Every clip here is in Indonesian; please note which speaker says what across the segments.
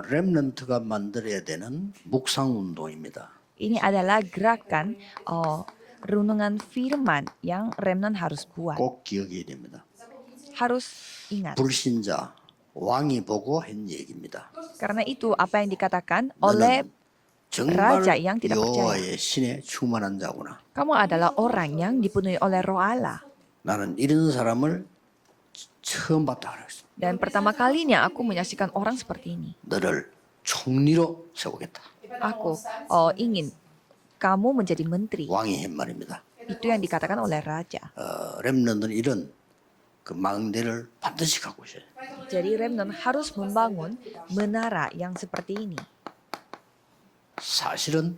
Speaker 1: 렘넌트가 만들어야 되는 묵상 운동입니다.
Speaker 2: Ini adalah gerakan renungan firman yang remnant harus buat.
Speaker 1: 꼭 기억해야 됩니다.
Speaker 2: Harus ingat.
Speaker 1: 불신자 왕이 보고 한 얘기입니다.
Speaker 2: Karena itu apa yang dikatakan oleh
Speaker 1: 정말
Speaker 2: raja yang tidak percaya.
Speaker 1: 여호와의 신에 충만한 자구나.
Speaker 2: Kamu adalah orang yang dipenuhi oleh roh Allah.
Speaker 1: 나는 이런 사람을 처음 봤다 그랬어.
Speaker 2: Dan pertama kalinya aku menyaksikan orang seperti ini.
Speaker 1: 너를 총리로 세우겠다.
Speaker 2: Aku ingin kamu menjadi menteri.
Speaker 1: 왕이 한 말입니다.
Speaker 2: Itu yang dikatakan oleh raja.
Speaker 1: 렘넌트는 이런 그 망대를 반드시 갖고 있어요.
Speaker 2: Jadi remnant harus membangun menara yang seperti ini.
Speaker 1: 사실은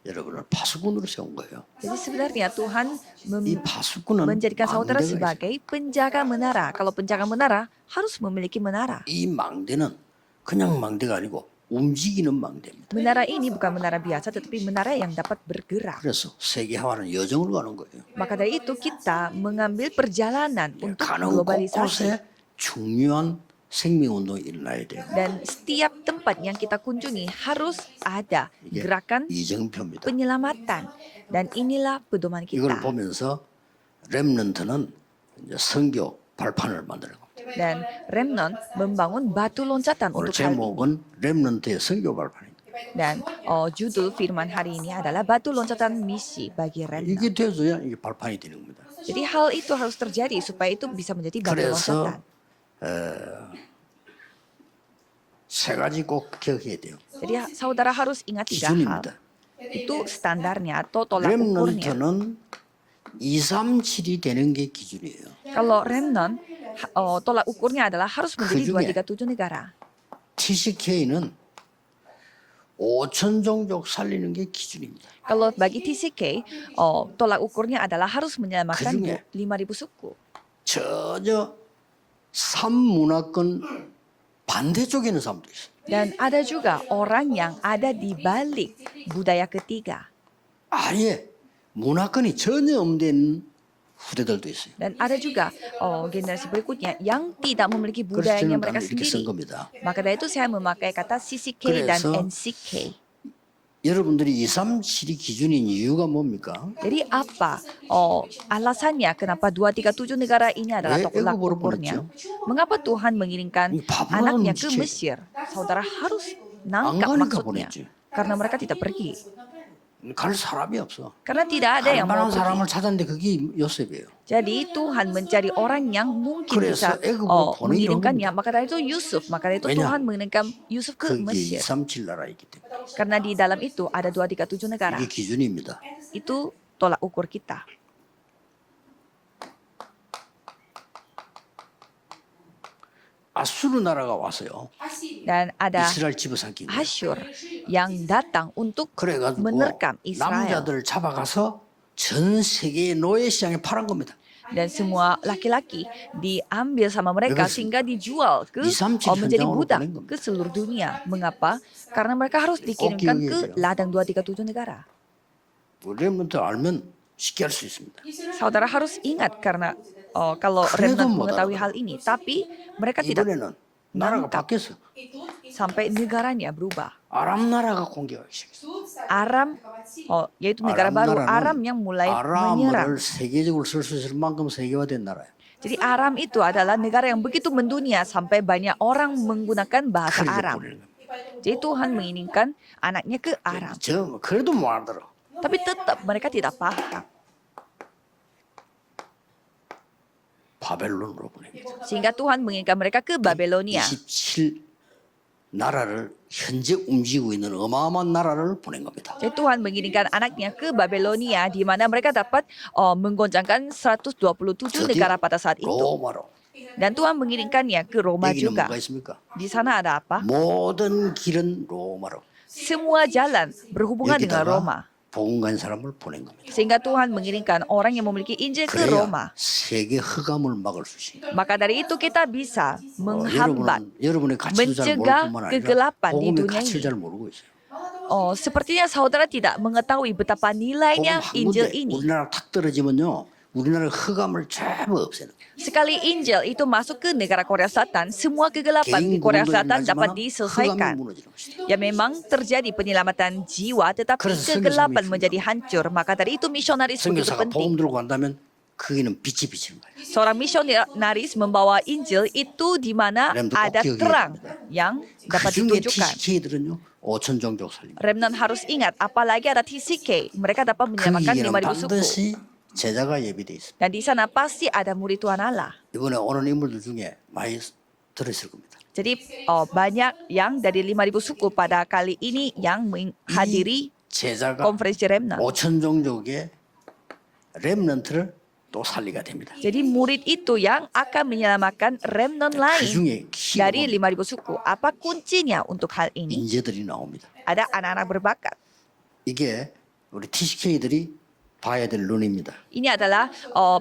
Speaker 1: 여러분을 파수꾼으로 세운 거예요.
Speaker 2: Jadi sebenarnya Tuhan
Speaker 1: 이 파수꾼은
Speaker 2: menjadikan saudara
Speaker 1: 망대가 있어요.
Speaker 2: sebagai penjaga menara. Kalau penjaga menara harus memiliki menara.
Speaker 1: 이 망대는 그냥 망대가 아니고 움직이는 망대입니다.
Speaker 2: Menara ini bukan menara biasa tetapi menara yang dapat bergerak.
Speaker 1: 그래서 세계화는 여정으로 가는 거예요.
Speaker 2: Maka dari itu kita mengambil perjalanan untuk
Speaker 1: 가는
Speaker 2: globalisasi.
Speaker 1: 곳곳에 중요한 생명운동이 일어나야 돼요.
Speaker 2: Dan setiap tempat yang kita kunjungi harus ada
Speaker 1: 이게
Speaker 2: gerakan
Speaker 1: 이정표입니다.
Speaker 2: penyelamatan. Dan inilah pedoman
Speaker 1: 이걸
Speaker 2: kita.
Speaker 1: 보면서 렘넌트는 이제 선교 발판을 만드는 겁니다.
Speaker 2: Dan remnant membangun batu loncatan
Speaker 1: 오늘
Speaker 2: untuk hal ini.
Speaker 1: 제목은 렘넌트의 선교 발판입니다.
Speaker 2: Dan judul firman hari ini adalah batu loncatan misi bagi remnant.
Speaker 1: 이게 돼서야 이게 발판이 되는 겁니다.
Speaker 2: Jadi hal itu harus terjadi supaya itu bisa menjadi batu
Speaker 1: 그래서
Speaker 2: loncatan.
Speaker 1: 세 가지 꼭 기억해야 돼요.
Speaker 2: Jadi saudara harus ingat 3 hal.
Speaker 1: 기준입니다.
Speaker 2: Itu standarnya atau tolak ukurnya.
Speaker 1: 렘넌트는 237이 되는 게 기준이에요.
Speaker 2: Kalau remnant tolak ukurnya adalah harus menjadi
Speaker 1: 그중에
Speaker 2: 237 negara.
Speaker 1: TCK는 5천 종족 살리는 게 기준입니다.
Speaker 2: Kalau bagi TCK tolak ukurnya adalah harus menyelamatkan
Speaker 1: 그중에
Speaker 2: 5.000 suku.
Speaker 1: 전혀 삼문화권 반대쪽에 있는 사람도 있어요.
Speaker 2: Dan ada juga orang yang ada di balik budaya ketiga.
Speaker 1: 아예 문화권이 전혀 없는 후대들도 있어요.
Speaker 2: Dan ada juga generasi berikutnya yang tidak memiliki
Speaker 1: 그래서
Speaker 2: budayanya
Speaker 1: 저는
Speaker 2: mereka
Speaker 1: 이렇게 쓴
Speaker 2: sendiri.
Speaker 1: 겁니다.
Speaker 2: Maka dari itu saya memakai kata CCK dan
Speaker 1: 그래서
Speaker 2: NCK.
Speaker 1: 여러분들이 237이 기준인 이유가 뭡니까?
Speaker 2: Jadi apa alasannya kenapa 237 negara ini adalah
Speaker 1: 왜
Speaker 2: tolak
Speaker 1: 애굽으로
Speaker 2: ukurnya?
Speaker 1: 보냈죠?
Speaker 2: Mengapa Tuhan mengirimkan
Speaker 1: 이 바벨론
Speaker 2: anaknya ke
Speaker 1: 지체.
Speaker 2: Mesir? Saudara harus
Speaker 1: 안
Speaker 2: nangkap
Speaker 1: 가니까
Speaker 2: maksudnya.
Speaker 1: 보냈지.
Speaker 2: Karena mereka tidak pergi.
Speaker 1: 갈 사람이 없어.
Speaker 2: Karena tidak ada
Speaker 1: 갈
Speaker 2: yang mau
Speaker 1: 만한
Speaker 2: pergi.
Speaker 1: 사람을 찾았는데 그게 요셉이에요.
Speaker 2: Jadi Tuhan mencari orang yang mungkin
Speaker 1: 그래서
Speaker 2: bisa
Speaker 1: 애굽으로 보내려고
Speaker 2: mengirimkannya. Maka dari itu Yusuf. Maka dari itu
Speaker 1: 왜냐?
Speaker 2: Tuhan mengirimkan Yusuf ke
Speaker 1: 그게
Speaker 2: Mesir.
Speaker 1: 237 나라이기 때문에.
Speaker 2: Karena di dalam itu ada 237 negara.
Speaker 1: 이게 기준입니다.
Speaker 2: Itu tolak ukur kita.
Speaker 1: 아수르 나라가 와서요.
Speaker 2: Dan ada
Speaker 1: 이스라엘 집어삼킨 거예요.
Speaker 2: Asyur yang datang untuk
Speaker 1: 그래가지고
Speaker 2: menerkam Israel.
Speaker 1: 남자들 잡아가서 전 세계의 노예 시장에 팔은 겁니다.
Speaker 2: Dan semua laki-laki diambil sama mereka
Speaker 1: Because
Speaker 2: sehingga dijual ke
Speaker 1: 237
Speaker 2: menjadi
Speaker 1: 현장으로
Speaker 2: budak
Speaker 1: 보낸 겁니다.
Speaker 2: ke seluruh dunia. Mengapa? Karena mereka harus dikirimkan ke
Speaker 1: 기억해야 돼요.
Speaker 2: ladang 237 negara.
Speaker 1: 렘넌트 알면 쉽게 할 수 있습니다.
Speaker 2: Saudara harus ingat karena kalau
Speaker 1: 그래도
Speaker 2: remnant
Speaker 1: 못
Speaker 2: mengetahui
Speaker 1: 알아들어.
Speaker 2: hal ini, tapi mereka tidak
Speaker 1: 이번에는 나라가
Speaker 2: nangkap
Speaker 1: 바뀌었어.
Speaker 2: sampai negaranya berubah.
Speaker 1: 아람 나라가 공격하기 시작했어.
Speaker 2: Aram, yaitu negara baru Aram yang mulai menyerang.
Speaker 1: 아람어를 세계적으로 쓸 수 있을 만큼 세계화된 나라예요.
Speaker 2: Jadi Aram itu adalah negara yang begitu mendunia sampai banyak orang menggunakan bahasa
Speaker 1: 그래서
Speaker 2: Aram.
Speaker 1: 보내는 겁니다.
Speaker 2: Jadi Tuhan menginginkan anaknya ke Aram.
Speaker 1: 저 그래도 못 알아들어.
Speaker 2: Tapi tetap mereka tidak paham.
Speaker 1: 바벨론으로 보냅니다.
Speaker 2: Sehingga Tuhan menginginkan mereka ke Babelonia.
Speaker 1: 27 나라를 현재 움직이고 있는 어마어마한 나라를 보낸 겁니다.
Speaker 2: Jadi Tuhan mengirimkan anaknya ke Babelonia di mana mereka dapat menggoncangkan 127 negara pada saat itu.
Speaker 1: 로마로.
Speaker 2: Dan Tuhan mengirimkannya ke Roma
Speaker 1: 여기는
Speaker 2: juga.
Speaker 1: 뭐가 있습니까?
Speaker 2: Di sana ada apa?
Speaker 1: 모든 길은 로마로.
Speaker 2: Semua jalan berhubungan dengan Roma.
Speaker 1: 여기다가 복음 간 사람을 보낸 겁니다.
Speaker 2: Sehingga Tuhan mengirimkan orang yang memiliki Injil ke
Speaker 1: 그래야
Speaker 2: Roma.
Speaker 1: 세계 흑암을 막을 수 있습니다.
Speaker 2: Maka dari itu kita bisa menghambat,
Speaker 1: 여러분의 가치를 잘 모를
Speaker 2: mencegah
Speaker 1: 뿐만 아니라
Speaker 2: kegelapan di
Speaker 1: 복음의
Speaker 2: dunia
Speaker 1: 가치를
Speaker 2: ini.
Speaker 1: 잘 모르고 있어요.
Speaker 2: Sepertinya saudara tidak mengetahui betapa nilainya
Speaker 1: 복음 한
Speaker 2: Injil
Speaker 1: 군데
Speaker 2: ini.
Speaker 1: 우리나라 탁 떨어지면요 우리나라 흑암을 전부 없애는 거예요.
Speaker 2: Sekali Injil itu masuk ke negara Korea Selatan, semua kegelapan di
Speaker 1: 개인
Speaker 2: Korea
Speaker 1: 구원도
Speaker 2: Selatan dapat
Speaker 1: 일어나지만 흑암이
Speaker 2: diselesaikan.
Speaker 1: 무너지는 것이다.
Speaker 2: Ya memang terjadi penyelamatan jiwa, tetapi
Speaker 1: 그래서
Speaker 2: kegelapan
Speaker 1: 선교사님이
Speaker 2: menjadi hancur. Maka dari itu misionaris begitu
Speaker 1: 선교사가
Speaker 2: penting.
Speaker 1: 복음 들고 간다면 거기는 빛이 비치는 거예요.
Speaker 2: Seorang misionaris membawa Injil itu di mana
Speaker 1: Remnant
Speaker 2: ada
Speaker 1: 꼭 기억해야
Speaker 2: terang
Speaker 1: 됩니다.
Speaker 2: yang dapat
Speaker 1: 그중에
Speaker 2: ditunjukkan.
Speaker 1: TCK들은요 5천 종족 살립니다.
Speaker 2: Remnant harus ingat, apalagi ada TCK, mereka dapat menyelamatkan
Speaker 1: 거기에는
Speaker 2: 5.000 suku.
Speaker 1: 반드시 제자가 예비돼 있습니다.
Speaker 2: Dan di sana pasti ada murid Tuhan Allah.
Speaker 1: 이번에 오는 인물들 중에 많이 들었을 겁니다.
Speaker 2: Jadi banyak yang dari 5.000 suku pada kali ini yang menghadiri
Speaker 1: 제자가
Speaker 2: konferensi Remnant.
Speaker 1: 5천 종족의 렘넌트를 또 살리가 됩니다.
Speaker 2: Jadi murid itu yang akan menyelamatkan remnant lain
Speaker 1: 그중에
Speaker 2: dari
Speaker 1: 키가
Speaker 2: 5.000 suku. Apa kuncinya untuk hal ini?
Speaker 1: 인재들이 나옵니다.
Speaker 2: Ada anak-anak berbakat.
Speaker 1: 이게 우리 TCK들이 봐야 될 눈입니다.
Speaker 2: Ini adalah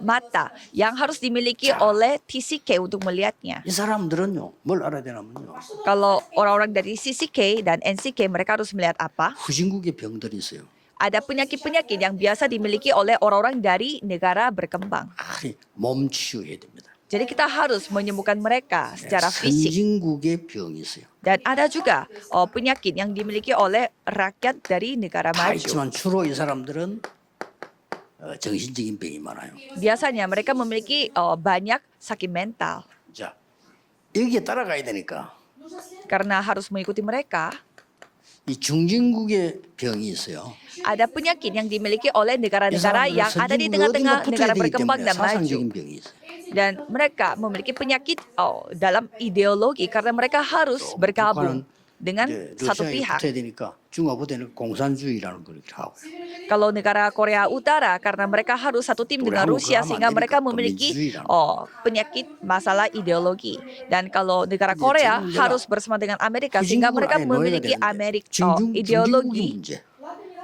Speaker 2: mata yang harus dimiliki oleh TCK untuk melihatnya.
Speaker 1: 이 사람들은요 뭘 알아야 되냐면요
Speaker 2: Kalau orang-orang dari CCK dan NCK mereka harus melihat apa?
Speaker 1: 후진국의 병들이 있어요.
Speaker 2: Ada penyakit-penyakit yang biasa dimiliki oleh orang-orang dari negara berkembang.
Speaker 1: 아니 몸 치유해야 됩니다.
Speaker 2: Jadi kita harus menyembuhkan mereka secara fisik.
Speaker 1: 선진국의 병이 있어요.
Speaker 2: Dan ada juga penyakit yang dimiliki oleh rakyat dari negara
Speaker 1: 다
Speaker 2: maju.
Speaker 1: 있지만 주로 이 사람들은 정신적인 병이 많아요.
Speaker 2: Biasanya mereka memiliki banyak sakit mental.
Speaker 1: 자 여기에 따라가야 되니까
Speaker 2: Karena harus mengikuti mereka,
Speaker 1: 이 중진국의 병이 있어요.
Speaker 2: ada penyakit yang dimiliki oleh
Speaker 1: 이
Speaker 2: negara-negara
Speaker 1: 사람들은
Speaker 2: yang ada di
Speaker 1: 선진국에
Speaker 2: tengah-tengah
Speaker 1: 어딘가 붙어야
Speaker 2: negara
Speaker 1: 되기
Speaker 2: berkembang
Speaker 1: 때문에
Speaker 2: dan maju.
Speaker 1: 사상적인 병이 있어요.
Speaker 2: Dan mereka memiliki penyakit dalam ideologi karena mereka harus bergabung dengan
Speaker 1: 이제
Speaker 2: satu
Speaker 1: 러시아에
Speaker 2: pihak.
Speaker 1: 붙어야 되니까 중화부 되는 공산주의라는 걸 이렇게 하고
Speaker 2: Kalau negara Korea Utara karena mereka harus satu tim dengan
Speaker 1: Korea
Speaker 2: Rusia
Speaker 1: Utara
Speaker 2: sehingga
Speaker 1: Amerika
Speaker 2: mereka
Speaker 1: atau
Speaker 2: memiliki
Speaker 1: Minjuiran.
Speaker 2: penyakit masalah ideologi. Dan kalau negara
Speaker 1: Iya,
Speaker 2: Korea
Speaker 1: 지금
Speaker 2: harus bersama dengan Amerika sehingga
Speaker 1: 후진국을
Speaker 2: mereka
Speaker 1: 아예 넣어야
Speaker 2: memiliki
Speaker 1: 되는데
Speaker 2: ideologi
Speaker 1: 중진국의 문제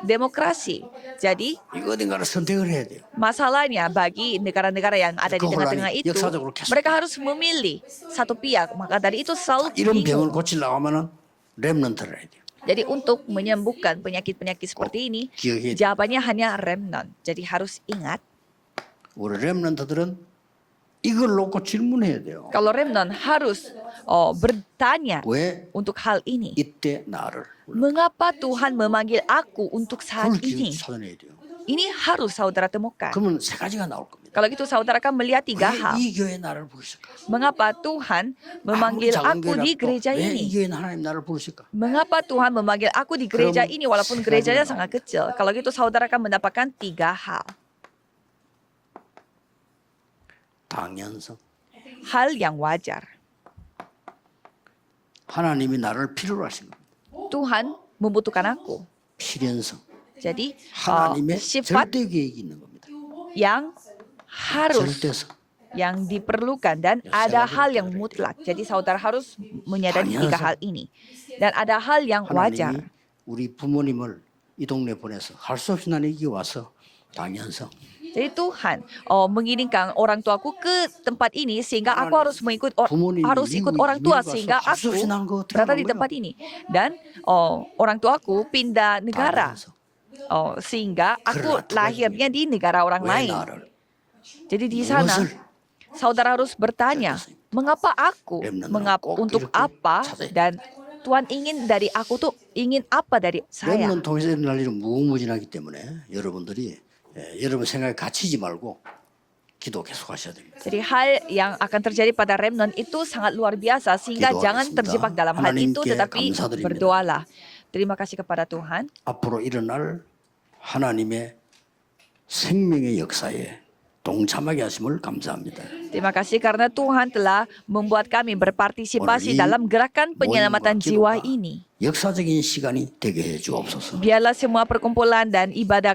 Speaker 2: demokrasi. Jadi
Speaker 1: 이거 어딘가를 선택을 해야 돼요.
Speaker 2: masalahnya bagi negara-negara yang ada di
Speaker 1: 그걸
Speaker 2: tengah-tengah
Speaker 1: 아니,
Speaker 2: itu,
Speaker 1: 역사적으로 계속
Speaker 2: mereka harus memilih satu pihak. Maka dari itu selalu
Speaker 1: 이런 병을
Speaker 2: bingung.
Speaker 1: 고치려고 하면은 렘넌트를 해야 돼요.
Speaker 2: Jadi untuk menyembuhkan penyakit-penyakit seperti ini,
Speaker 1: 기억해야 돼요.
Speaker 2: jawabannya hanya remnant. Jadi harus ingat,
Speaker 1: 우리 렘넌트들은 이걸 놓고 질문해야 돼요.
Speaker 2: kalau remnant harus bertanya
Speaker 1: 왜
Speaker 2: untuk hal ini.
Speaker 1: 이때 나를
Speaker 2: Mengapa Tuhan memanggil aku untuk saat
Speaker 1: 그걸
Speaker 2: ini?
Speaker 1: 찾아내야 돼요.
Speaker 2: Ini harus saudara temukan.
Speaker 1: 그러면 세 가지가 나올 겁니다.
Speaker 2: Kalau gitu saudara akan melihat tiga hal.
Speaker 1: 왜 이 교회 나를 부르실까?
Speaker 2: Mengapa Tuhan
Speaker 1: 아무리
Speaker 2: memanggil
Speaker 1: 작은
Speaker 2: aku di
Speaker 1: 교회라도
Speaker 2: gereja
Speaker 1: 왜
Speaker 2: ini?
Speaker 1: 이 교회 하나님 나를 부르실까?
Speaker 2: Mengapa Tuhan memanggil aku di gereja
Speaker 1: Krum,
Speaker 2: ini walaupun
Speaker 1: sekali
Speaker 2: gerejanya
Speaker 1: dong.
Speaker 2: sangat kecil? Kalau gitu saudara akan mendapatkan tiga hal.
Speaker 1: 당연성.
Speaker 2: Hal yang wajar.
Speaker 1: 하나님이 나를 필요로 하신 겁니다.
Speaker 2: Tuhan membutuhkan aku.
Speaker 1: 필연성.
Speaker 2: Jadi
Speaker 1: 하나님의
Speaker 2: sifat
Speaker 1: 절대 계획이 있는 겁니다.
Speaker 2: yang harus
Speaker 1: 절대성.
Speaker 2: yang diperlukan dan ada hal yang mutlak. Jadi saudara harus menyadari tiga hal ini. Dan ada hal yang wajar.
Speaker 1: 하나님이 우리 부모님을 이 동네 보내서 할 수 없이 나는 여기 와서 당연성.
Speaker 2: Jadi Tuhan mengirimkan orang tuaku ke tempat ini sehingga aku harus mengikut harus ikut orang tua sehingga aku berada di tempat ini. Dan orang tuaku pindah negara sehingga aku lahirnya di negara orang
Speaker 1: 왜
Speaker 2: lain.
Speaker 1: 나를
Speaker 2: Jadi di sana saudara harus bertanya, mengapa aku? Untuk apa? Dan Tuhan ingin dari aku tuh ingin apa dari saya?
Speaker 1: 렘넌 통해서 일어날 일은 무궁무진하기 때문에 여러분들이 여러분 생각에 갇히지 말고 기도 계속 하셔야 됩니다.
Speaker 2: Jadi hal yang akan terjadi pada remnant itu sangat luar biasa sehingga jangan
Speaker 1: Gido하겠습니다.
Speaker 2: terjebak dalam hal itu
Speaker 1: 하나님께
Speaker 2: tetapi
Speaker 1: 감사드립니다.
Speaker 2: berdoalah. Terima kasih kepada Tuhan.
Speaker 1: 앞으로 일어날 하나님의 생명의 역사에 동참하게 하심을 감사합니다.
Speaker 2: Terima kasih karena Tuhan telah membuat kami berpartisipasi
Speaker 1: 오늘 이
Speaker 2: dalam gerakan penyelamatan
Speaker 1: 모임과
Speaker 2: jiwa
Speaker 1: 기도가
Speaker 2: ini.
Speaker 1: 역사적인 시간이 되게 해 주옵소서.
Speaker 2: Biarlah semua perkumpulan dan ibadah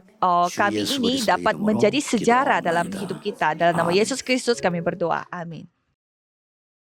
Speaker 2: kami
Speaker 1: Yesus
Speaker 2: ini
Speaker 1: Kristus
Speaker 2: dapat
Speaker 1: iramuro
Speaker 2: menjadi sejarah dalam
Speaker 1: 기도합니다.
Speaker 2: hidup kita. Dalam nama
Speaker 1: 아멘.
Speaker 2: Yesus Kristus kami berdoa. Amin.